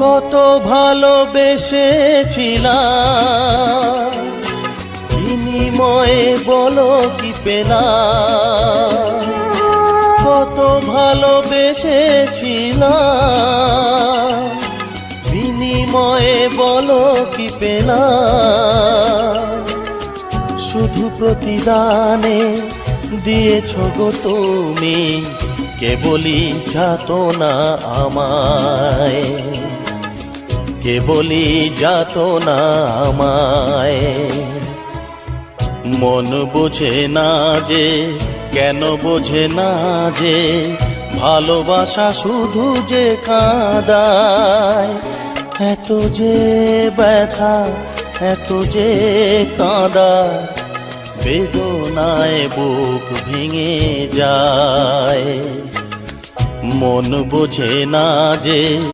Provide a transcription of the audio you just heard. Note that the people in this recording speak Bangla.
কত ভালোবেসেছিলাম, বিনিময়ে বলো কি পেলাম। কত ভালোবেসেছিলাম, বিনিময়ে বলো কি পেলাম। শুধু প্রতিদানে দিয়েছ গো তুমি কেবলই যাতনা আমায়, কেবলই যাতনা আমায়। মন বোঝে না যে, কেন বোঝে না যে, ভালোবাসা শুধু যে কাঁদায়। এত যে ব্যথা, এত যে কাঁদা, বেদনায় বুক ভেঙে যায়। মন বোঝে না যে